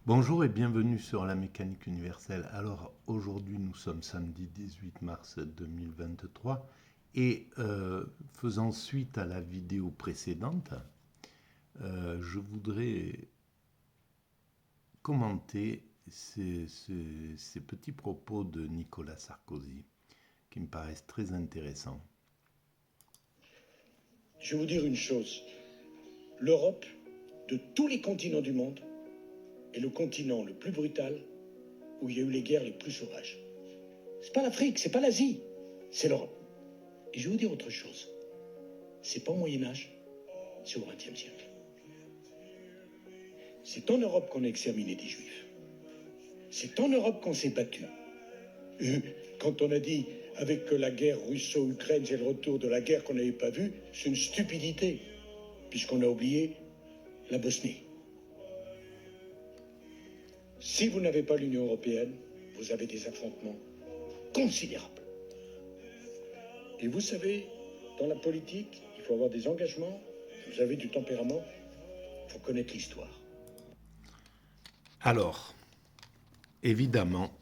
Bonjour et bienvenue sur la mécanique universelle. Alors aujourd'hui nous sommes samedi 18 mars 2023 et faisant suite à la vidéo précédente, je voudrais commenter ces petits propos de Nicolas Sarkozy qui me paraissent très intéressants. Je vais vous dire une chose. L'Europe, de tous les continents du monde, est le continent le plus brutal où il y a eu les guerres les plus sauvages. C'est pas l'Afrique, c'est pas l'Asie, c'est l'Europe. Et je vais vous dire autre chose. C'est pas au Moyen-Âge, c'est au XXe siècle. C'est en Europe qu'on a exterminé des Juifs. C'est en Europe qu'on s'est battu. Quand on a dit avec la guerre russo-ukraine, c'est le retour de la guerre qu'on n'avait pas vue, c'est une stupidité, puisqu'on a oublié la Bosnie. Si vous n'avez pas l'Union européenne, vous avez des affrontements considérables. Et vous savez, dans la politique, il faut avoir des engagements, vous avez du tempérament, il faut connaître l'histoire. Alors, évidemment,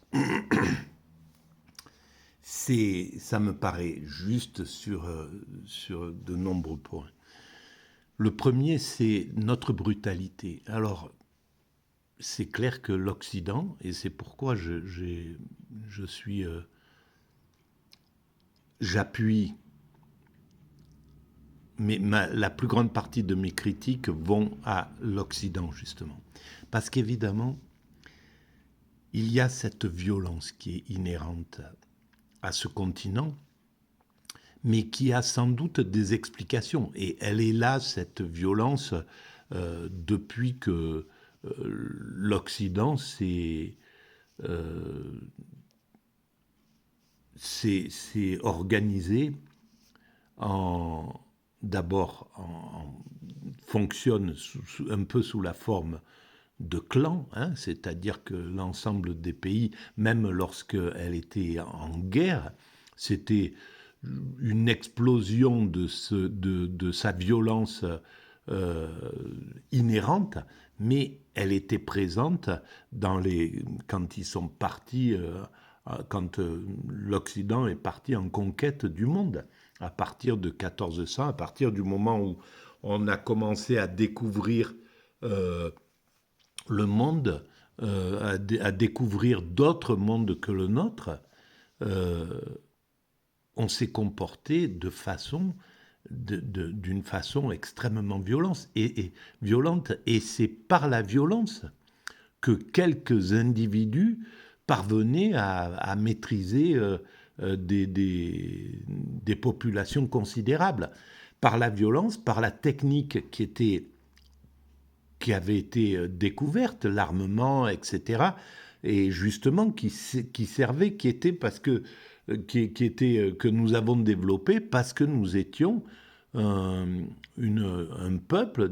ça me paraît juste sur de nombreux points. Le premier, c'est notre brutalité. Alors, c'est clair que l'Occident, et c'est pourquoi j'appuie, mais la plus grande partie de mes critiques vont à l'Occident, justement. Parce qu'évidemment, il y a cette violence qui est inhérente à ce continent, mais qui a sans doute des explications. Et elle est là, cette violence, depuis que l'Occident s'est organisé fonctionne un peu sous la forme de clans, hein, c'est-à-dire que l'ensemble des pays, même lorsqu'elle était en guerre, c'était une explosion de sa violence inhérente, mais elle était présente quand ils sont partis, quand l'Occident est parti en conquête du monde, à partir de 1400, à partir du moment où on a commencé à découvrir le monde, à découvrir d'autres mondes que le nôtre, on s'est comporté d'une façon extrêmement violente. Et c'est par la violence que quelques individus parvenaient à maîtriser des populations considérables. Par la violence, par la technique qui avait été découverte, l'armement, etc., et justement qui servait, que nous avons développé parce que nous étions un peuple,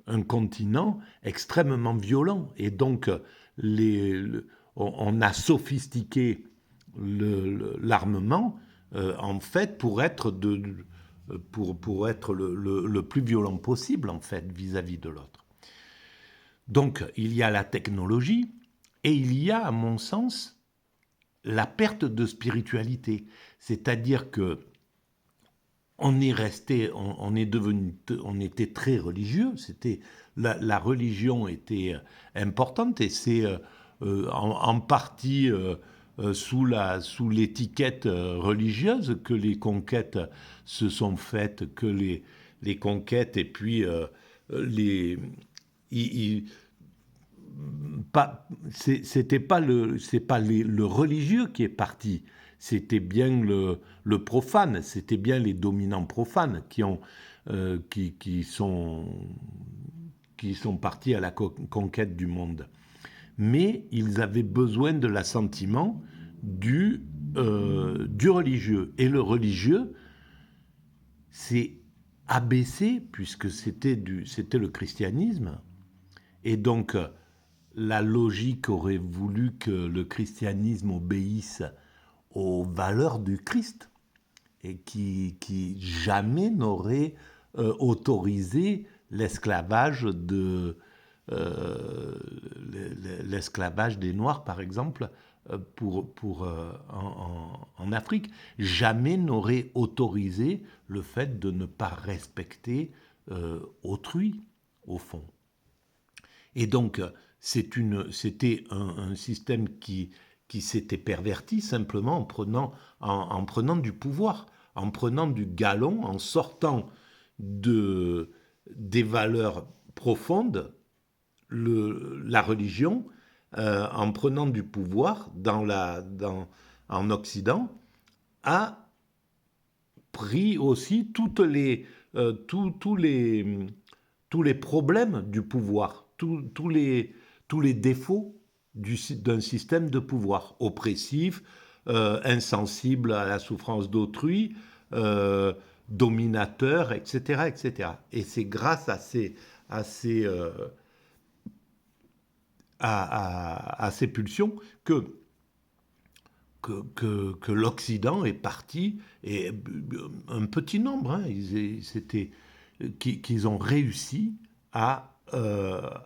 un continent extrêmement violent. Et donc, on a sophistiqué l'armement, en fait, pour être le plus violent possible, en fait, vis-à-vis de l'autre. Donc, il y a la technologie et il y a, à mon sens, la perte de spiritualité. C'est-à-dire que on était très religieux. La religion était importante et c'est en partie sous l'étiquette religieuse que les conquêtes se sont faites, que les conquêtes et puis c'était pas le religieux qui est parti, c'était bien le profane, c'était bien les dominants profanes qui sont partis à la conquête du monde. Mais ils avaient besoin de l'assentiment du religieux. Et le religieux s'est abaissé, puisque c'était le christianisme. Et donc, la logique aurait voulu que le christianisme obéisse aux valeurs du Christ et qui jamais n'aurait autorisé l'esclavage l'esclavage des Noirs, par exemple, en Afrique. Jamais n'aurait autorisé le fait de ne pas respecter autrui, au fond. Et donc, c'était un système qui s'était perverti simplement en prenant du pouvoir, en prenant du galon, en sortant des valeurs profondes, la religion, en prenant du pouvoir en Occident, a pris aussi tous les problèmes du pouvoir, tous les défauts d'un système de pouvoir oppressif, insensible à la souffrance d'autrui, dominateur, etc., etc. Et c'est grâce à ces pulsions que l'Occident est parti, et un petit nombre, hein, qu'ils ont réussi à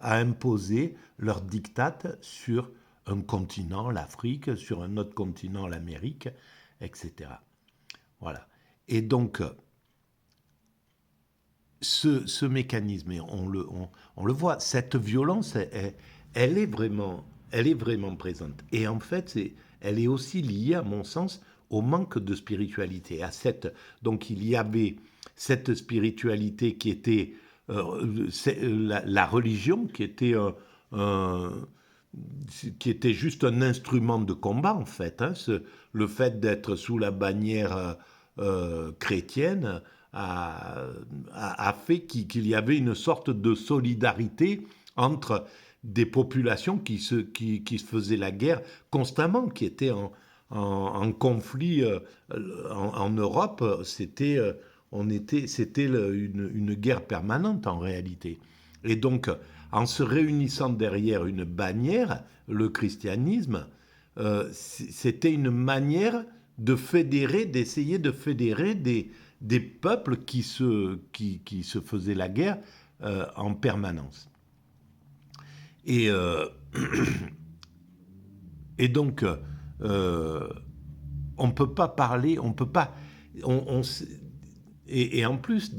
imposer leur diktat sur un continent, l'Afrique, sur un autre continent, l'Amérique, etc. Voilà. Et donc, ce mécanisme, et on le voit, cette violence, elle est vraiment présente. Et en fait, elle est aussi liée, à mon sens, au manque de spiritualité. Donc il y avait cette spiritualité qui était la religion, qui était juste un instrument de combat, en fait. Hein. Le fait d'être sous la bannière chrétienne a fait qu'il y avait une sorte de solidarité entre des populations qui se faisaient la guerre constamment, qui étaient en conflit en Europe. C'était une guerre permanente en réalité. Et donc, en se réunissant derrière une bannière, le christianisme, c'était une manière d'essayer de fédérer des peuples qui se faisaient la guerre en permanence. Et donc, on ne peut pas parler, on peut pas... Et en plus,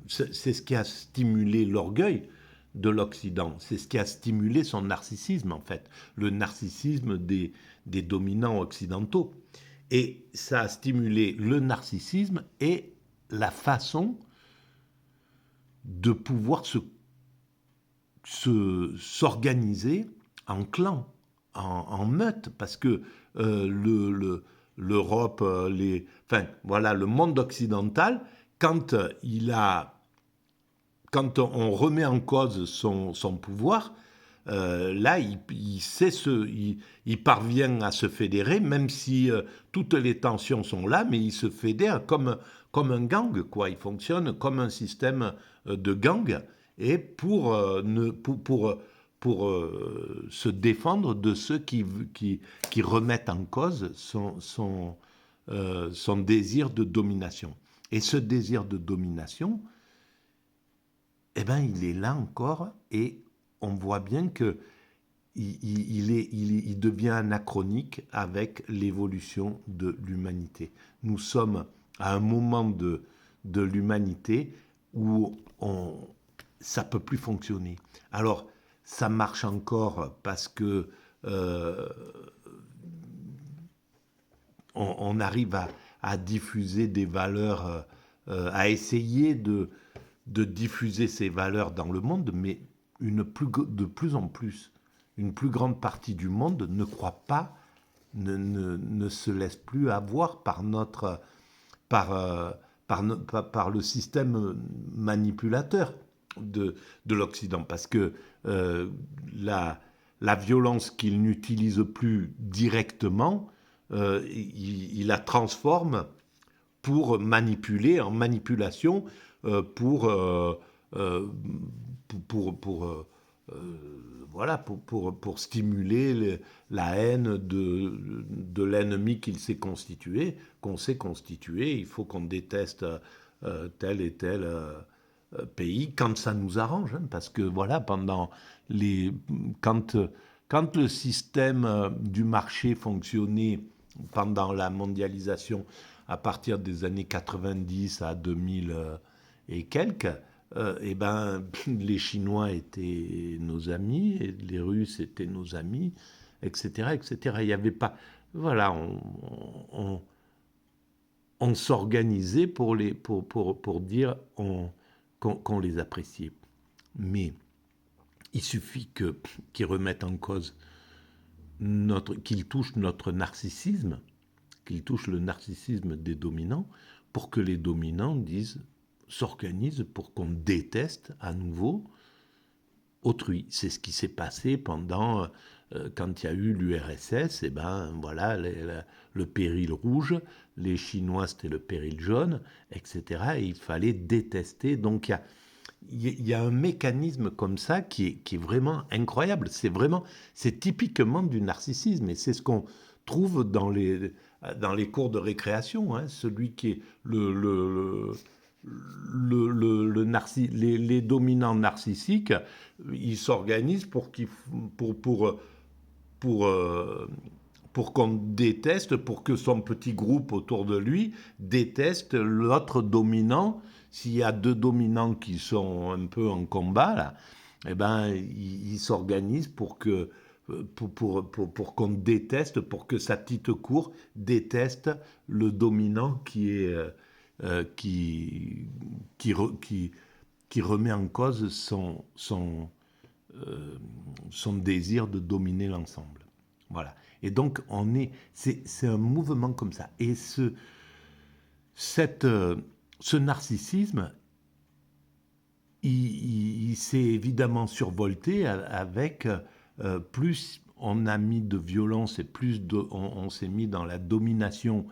c'est ce qui a stimulé l'orgueil de l'Occident, c'est ce qui a stimulé son narcissisme, en fait, le narcissisme des dominants occidentaux. Et ça a stimulé le narcissisme et la façon de pouvoir s'organiser en clan, en meute, parce que l'Europe, le monde occidental, quand on remet en cause son pouvoir, là, il parvient à se fédérer, même si toutes les tensions sont là, mais il se fédère comme un gang, quoi. Il fonctionne comme un système de gang, et pour se défendre de ceux qui remettent en cause son désir de domination. Et ce désir de domination, eh ben, il est là encore, et on voit bien que il devient anachronique avec l'évolution de l'humanité. Nous sommes à un moment de l'humanité où ça ne peut plus fonctionner. Alors, ça marche encore parce que on arrive à diffuser des valeurs, à essayer de diffuser ces valeurs dans le monde, mais de plus en plus, une plus grande partie du monde ne croit pas, ne se laisse plus avoir par le système manipulateur de l'Occident, parce que la violence qu'il n'utilise plus directement, il la transforme pour manipuler, en manipulation, pour stimuler la haine de l'ennemi qu'il s'est constitué, qu'on s'est constitué. Il faut qu'on déteste tel et tel pays quand ça nous arrange, hein, parce que voilà, quand, quand le système du marché fonctionnait pendant la mondialisation à partir des années 90 à 2000 et quelques, eh ben, les Chinois étaient nos amis, et les Russes étaient nos amis, etc., etc. Il n'y avait pas... Voilà, on, on s'organisait pour dire qu'on les appréciait. Mais il suffit qu'ils remettent en cause, qu'ils touchent notre narcissisme, qu'ils touchent le narcissisme des dominants, pour que les dominants s'organisent pour qu'on déteste à nouveau autrui. C'est ce qui s'est passé pendant, quand il y a eu l'URSS, et ben voilà, le péril rouge, les Chinois c'était le péril jaune, etc. Et il fallait détester. Donc il y a un mécanisme comme ça qui est vraiment incroyable. C'est typiquement du narcissisme, et c'est ce qu'on trouve dans les cours de récréation, hein. Celui qui est les dominants narcissiques, ils s'organisent pour, pour qu'on déteste, pour que son petit groupe autour de lui déteste l'autre dominant. S'il y a deux dominants qui sont un peu en combat, là, eh ben, ils s'organisent pour qu'on déteste, pour que sa petite cour déteste le dominant qui remet en cause son désir de dominer l'ensemble. Voilà. Et donc, c'est un mouvement comme ça. Et ce narcissisme, il s'est évidemment survolté avec plus on a mis de violence et plus on s'est mis dans la domination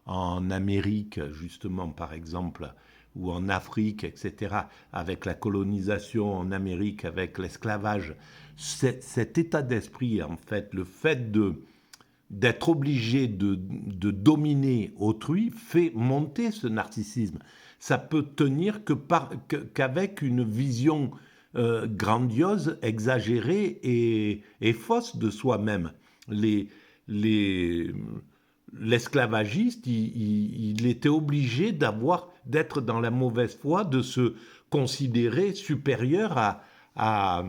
en Amérique, justement, par exemple, ou en Afrique, etc., avec la colonisation en Amérique, avec l'esclavage. Cet état d'esprit, en fait, le fait d'être obligé de dominer autrui, fait monter ce narcissisme. Ça peut tenir qu'avec une vision grandiose, exagérée et fausse de soi-même. L'esclavagiste, il était obligé d'être dans la mauvaise foi, de se considérer supérieur à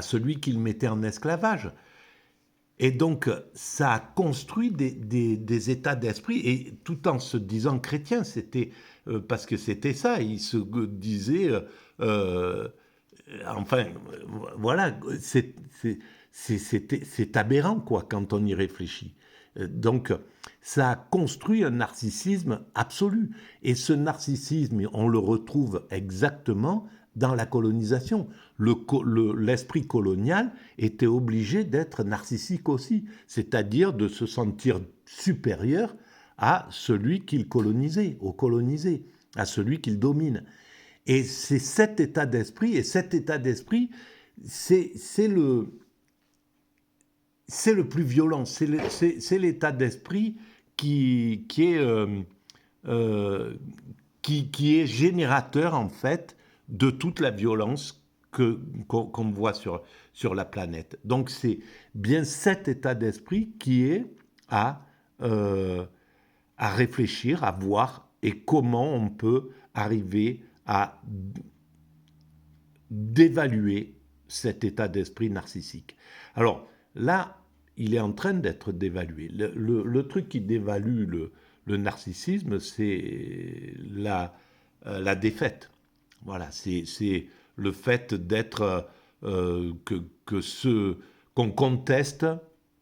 celui qu'il mettait en esclavage. Et donc, ça a construit des états d'esprit, et tout en se disant chrétien, parce que c'était ça, il se disait, enfin, voilà, c'est aberrant, quoi, quand on y réfléchit. Donc, ça a construit un narcissisme absolu. Et ce narcissisme, on le retrouve exactement dans la colonisation. L'esprit colonial était obligé d'être narcissique aussi, c'est-à-dire de se sentir supérieur à celui qu'il colonisait, au colonisé, à celui qu'il domine. Et c'est cet état d'esprit, c'est le plus violent, c'est l'état d'esprit qui est générateur, en fait, de toute la violence qu'on voit sur la planète. Donc c'est bien cet état d'esprit qui est à réfléchir, à voir, et comment on peut arriver à d'évaluer cet état d'esprit narcissique. Alors là, il est en train d'être dévalué. Le truc qui dévalue le narcissisme, c'est la défaite. Voilà, c'est le fait d'être qu'on conteste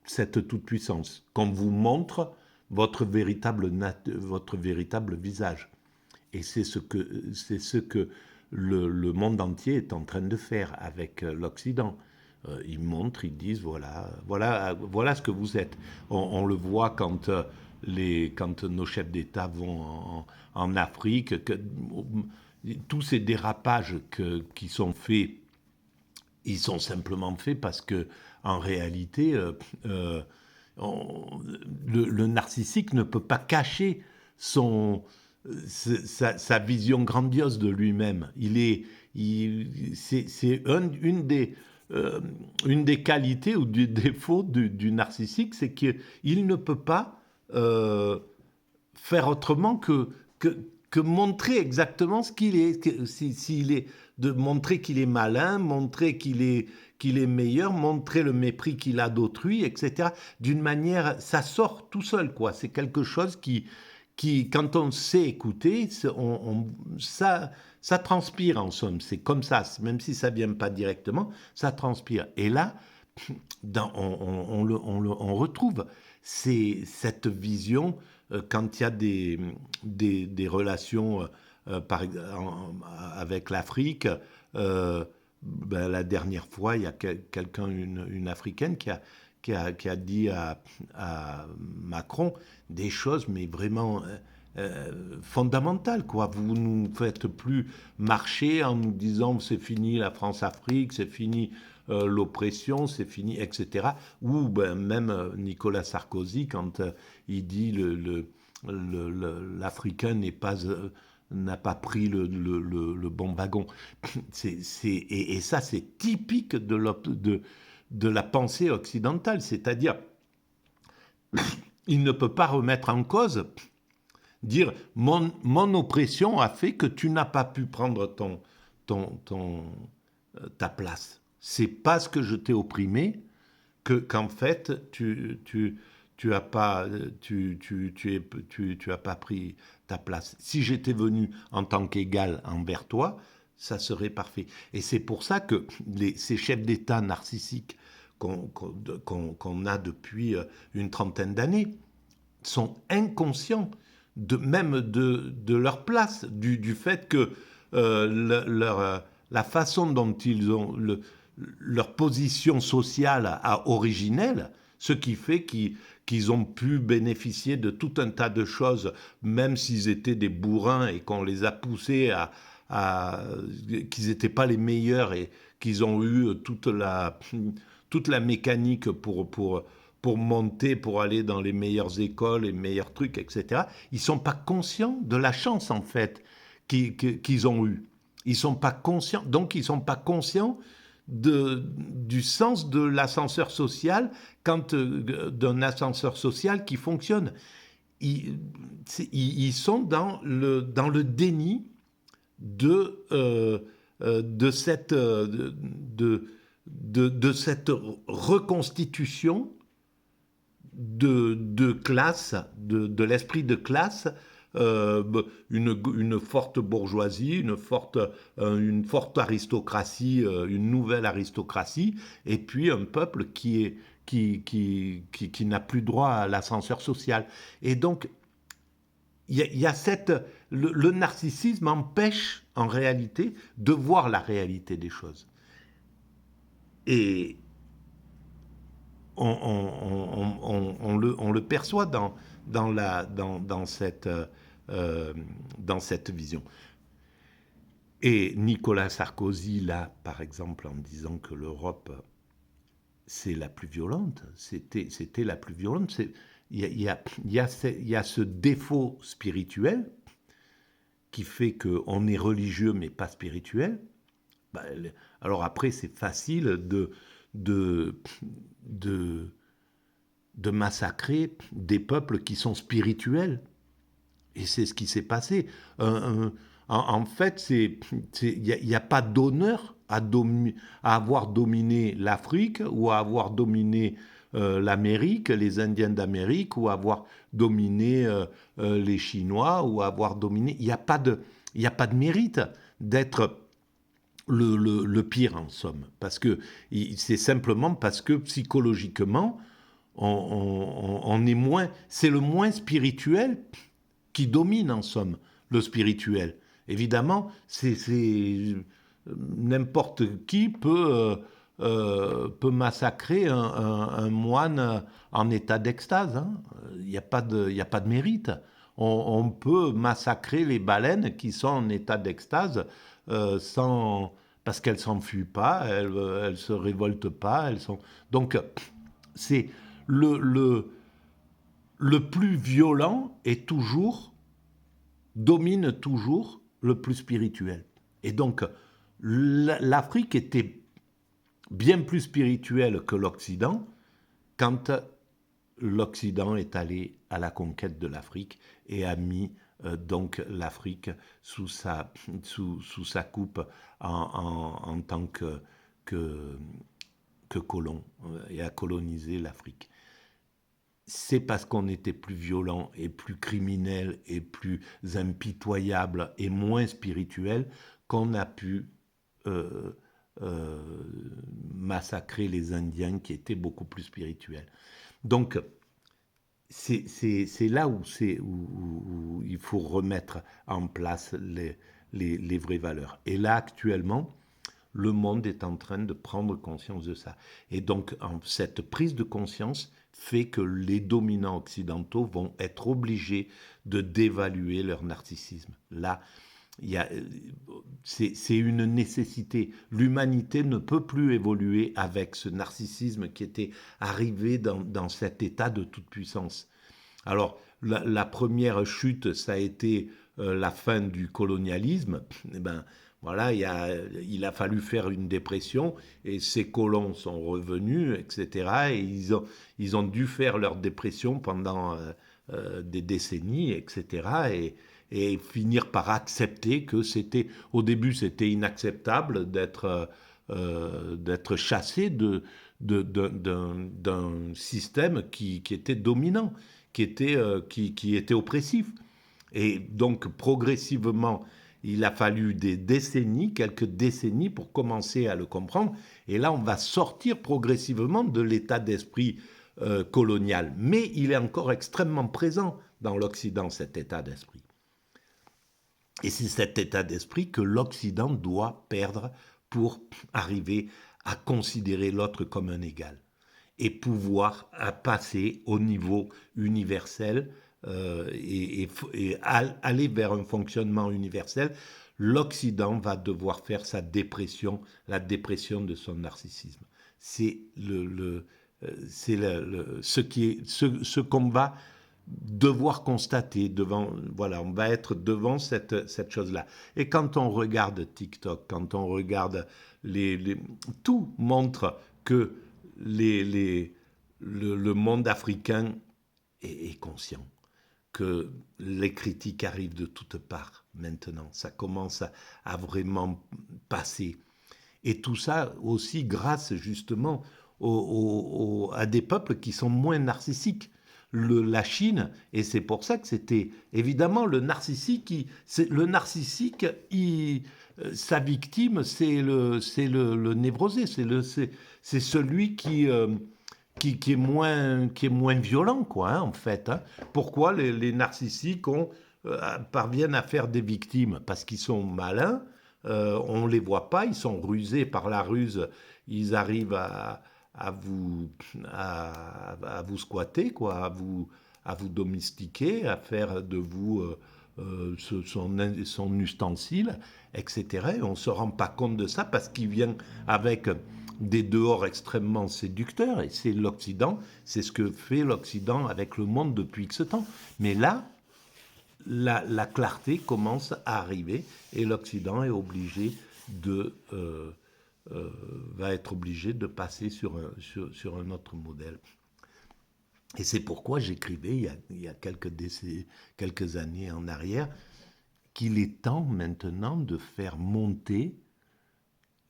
cette toute-puissance, qu'on vous montre votre véritable visage. Et c'est ce que le monde entier est en train de faire avec l'Occident. Ils montrent, ils disent voilà ce que vous êtes. On le voit quand nos chefs d'État vont en Afrique, tous ces dérapages qui sont faits, ils sont simplement faits parce que, en réalité, le narcissique ne peut pas cacher sa vision grandiose de lui-même. Une des qualités ou du défaut du narcissique, c'est qu'il ne peut pas faire autrement que montrer exactement ce qu'il est. S'il est de montrer qu'il est malin, montrer qu'il est meilleur, montrer le mépris qu'il a d'autrui, etc. D'une manière, ça sort tout seul, quoi. C'est quelque chose quand on sait écouter, ça transpire en somme. C'est comme ça, même si ça ne vient pas directement, ça transpire. Et là, on retrouve cette vision quand il y a des relations avec l'Afrique. La dernière fois, il y a quelqu'un, une Africaine, qui a dit à Macron des choses, mais vraiment fondamentales, quoi. Vous nous faites plus marcher en nous disant c'est fini la France-Afrique, c'est fini l'oppression, c'est fini, etc. Ou même Nicolas Sarkozy, quand il dit l'Africain n'a pas pris le bon wagon. Et ça, c'est typique de la pensée occidentale, c'est-à-dire il ne peut pas remettre en cause, dire mon oppression a fait que tu n'as pas pu prendre ta place. C'est parce que je t'ai opprimé qu'en fait tu as pas pris ta place. Si j'étais venu en tant qu'égal envers toi, ça serait parfait. Et c'est pour ça que ces chefs d'État narcissiques qu'on a depuis une trentaine d'années sont inconscients même de leur place, du fait que la façon dont ils ont leur position sociale originelle, ce qui fait qu'ils ont pu bénéficier de tout un tas de choses, même s'ils étaient des bourrins et qu'on les a poussés qu'ils n'étaient pas les meilleurs et qu'ils ont eu toute la mécanique pour monter, pour aller dans les meilleures écoles, les meilleurs trucs, etc. Ils ne sont pas conscients de la chance, en fait, qu'ils ont eue. Ils sont pas conscients, donc ils ne sont pas conscients du sens de l'ascenseur social, d'un ascenseur social qui fonctionne. Ils sont dans le déni de cette reconstitution de classe, de l'esprit de classe, une forte bourgeoisie, une forte aristocratie, une nouvelle aristocratie, et puis un peuple qui n'a plus droit à l'ascenseur social. Et donc, il y a le narcissisme empêche en réalité de voir la réalité des choses. Et on le perçoit dans cette vision. Et Nicolas Sarkozy, là, par exemple, en disant que l'Europe, c'est la plus violente, c'était la plus violente. Il y a ce défaut spirituel qui fait qu'on est religieux mais pas spirituel. Alors après, c'est facile de massacrer des peuples qui sont spirituels. Et c'est ce qui s'est passé. En fait, il n'y a pas d'honneur à avoir dominé l'Afrique ou à avoir dominé l'Amérique, les Indiens d'Amérique, ou à avoir dominé les Chinois, ou à avoir dominé... Il n'y a pas de mérite d'être le pire, en somme. Parce que c'est simplement parce que psychologiquement, on est moins... C'est le moins spirituel qui domine, en somme, le spirituel. Évidemment, n'importe qui peut massacrer un moine en état d'extase. Hein. Il n'y a pas de mérite. On peut massacrer les baleines qui sont en état d'extase parce qu'elles ne s'enfuient pas, elles ne se révoltent pas. Donc, c'est le plus violent est toujours domine toujours le plus spirituel. Et donc, l'Afrique était bien plus spirituelle que l'Occident quand l'Occident est allé à la conquête de l'Afrique et a mis donc l'Afrique sous sa coupe en tant que colon et a colonisé l'Afrique. C'est parce qu'on était plus violent et plus criminel et plus impitoyable et moins spirituel qu'on a pu massacrer les Indiens qui étaient beaucoup plus spirituels. Donc, c'est là où il faut remettre en place les vraies valeurs. Et là, actuellement, le monde est en train de prendre conscience de ça. Et donc, cette prise de conscience fait que les dominants occidentaux vont être obligés de dévaluer leur narcissisme. Là, c'est une nécessité. L'humanité ne peut plus évoluer avec ce narcissisme qui était arrivé dans cet état de toute puissance. Alors, la première chute, ça a été la fin du colonialisme. Eh ben, voilà, il a fallu faire une dépression et ces colons sont revenus, etc. Et ils ont dû faire leur dépression pendant des décennies, etc. Et finir par accepter que au début, c'était inacceptable d'être chassé d'un système qui était dominant, qui était oppressif. Et donc, progressivement, il a fallu quelques décennies pour commencer à le comprendre. Et là, on va sortir progressivement de l'état d'esprit colonial. Mais il est encore extrêmement présent dans l'Occident, cet état d'esprit. Et c'est cet état d'esprit que l'Occident doit perdre pour arriver à considérer l'autre comme un égal et pouvoir passer au niveau universel et aller vers un fonctionnement universel. L'Occident va devoir faire la dépression de son narcissisme. C'est ce qu'on va devoir constater on va être devant cette chose-là. Et quand on regarde TikTok, quand on regarde tout montre que le monde africain est conscient, que les critiques arrivent de toutes parts maintenant. Ça commence à vraiment passer. Et tout ça aussi grâce justement à des peuples qui sont moins narcissiques. La Chine, et c'est pour ça que c'était évidemment le narcissique, sa victime, c'est le névrosé, c'est celui qui est moins violent, quoi, hein, en fait. Hein. Pourquoi les narcissiques parviennent à faire des victimes? Parce qu'ils sont malins, on ne les voit pas, ils sont rusés par la ruse, ils arrivent à vous squatter, quoi, à vous domestiquer, à faire de vous son ustensile, etc. Et on ne se rend pas compte de ça parce qu'il vient avec des dehors extrêmement séducteurs, et c'est l'Occident, c'est ce que fait l'Occident avec le monde depuis X temps. Mais là, la clarté commence à arriver et l'Occident est obligé va être obligé de passer sur un autre modèle. Et c'est pourquoi j'écrivais il y a quelques années en arrière qu'il est temps maintenant de faire monter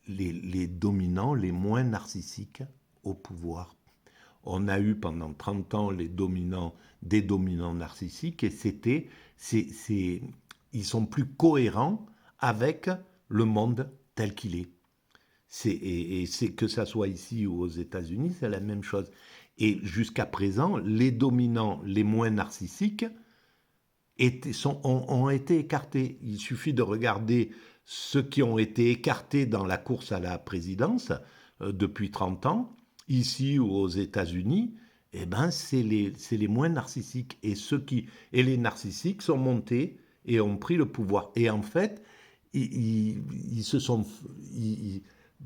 les dominants, les moins narcissiques au pouvoir. On a eu pendant 30 ans des dominants narcissiques et ils sont plus cohérents avec le monde tel qu'il est. Et c'est que ça soit ici ou aux États-Unis, c'est la même chose. Et jusqu'à présent, les dominants les moins narcissiques ont été écartés. Il suffit de regarder ceux qui ont été écartés dans la course à la présidence depuis 30 ans, ici ou aux États-Unis, eh ben c'est les moins narcissiques. Et les narcissiques sont montés et ont pris le pouvoir. Et en fait,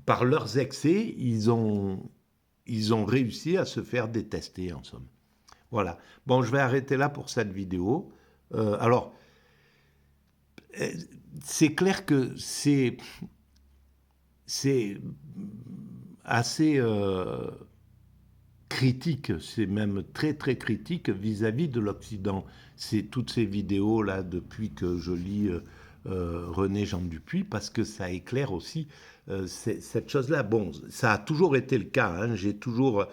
par leurs excès, ils ont réussi à se faire détester, en somme. Voilà. Bon, je vais arrêter là pour cette vidéo. Alors, Euh, C'est clair que c'est assez critique, c'est même très très critique vis-à-vis de l'Occident. C'est toutes ces vidéos là depuis que je lis René Jean Dupuis parce que ça éclaire aussi cette chose-là. Bon, ça a toujours été le cas. Hein. J'ai toujours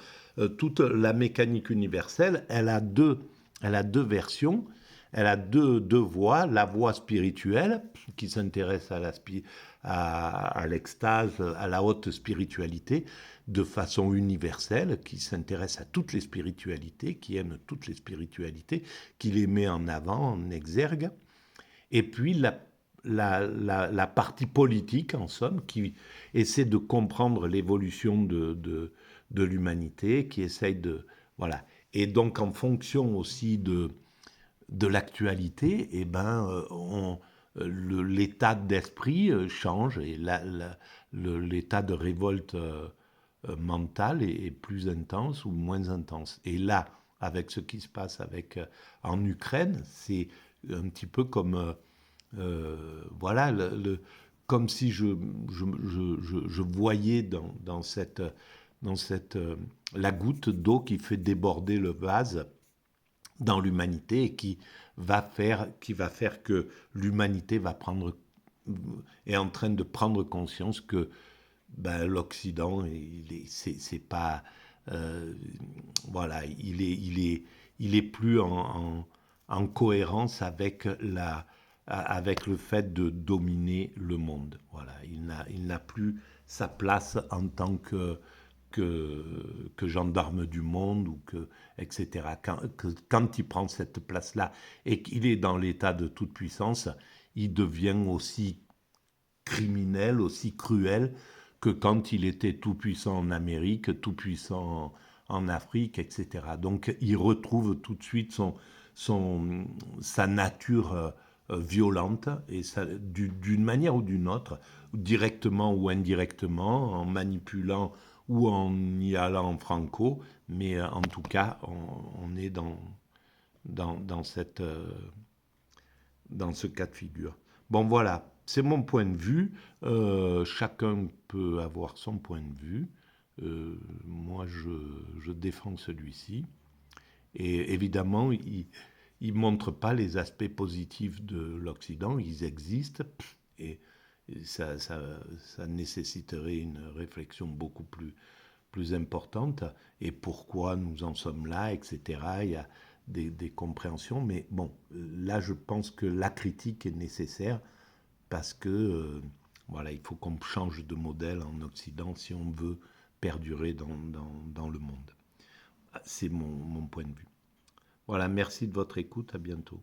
toute la mécanique universelle. Elle a deux versions. Elle a deux voies. La voie spirituelle qui s'intéresse à l'extase, à la haute spiritualité, de façon universelle, qui s'intéresse à toutes les spiritualités, qui aime toutes les spiritualités, qui les met en avant, en exergue. Et puis la partie politique, en somme, qui essaie de comprendre l'évolution de l'humanité, qui essaye de... Voilà. Et donc, en fonction aussi de l'actualité, eh ben, l'état d'esprit change et l'état de révolte mentale est plus intense ou moins intense. Et là, avec ce qui se passe en Ukraine, c'est un petit peu comme voilà, comme si je voyais dans cette la goutte d'eau qui fait déborder le vase dans l'humanité et qui va faire que l'humanité est en train de prendre conscience que ben, l'Occident, c'est pas, euh, voilà, il est plus en cohérence avec avec le fait de dominer le monde. Voilà, il n'a plus sa place en tant que gendarme du monde ou etc. Quand il prend cette place-là et qu'il est dans l'état de toute puissance, il devient aussi criminel, aussi cruel que quand il était tout puissant en Amérique, tout puissant en Afrique, etc. Donc il retrouve tout de suite sa nature violente et d'une manière ou d'une autre, directement ou indirectement, en manipulant ou en y allant en franco, mais en tout cas, on est dans dans ce cas de figure. Bon, voilà, c'est mon point de vue. Chacun peut avoir son point de vue. Moi, je défends celui-ci. Et évidemment, il ne montre pas les aspects positifs de l'Occident. Ils existent. Et ça nécessiterait une réflexion beaucoup plus importante. Et pourquoi nous en sommes là, etc. Il y a des compréhensions. Mais bon, là, je pense que la critique est nécessaire parce que voilà, il faut qu'on change de modèle en Occident si on veut perdurer dans le monde. C'est mon point de vue. Voilà, merci de votre écoute, à bientôt.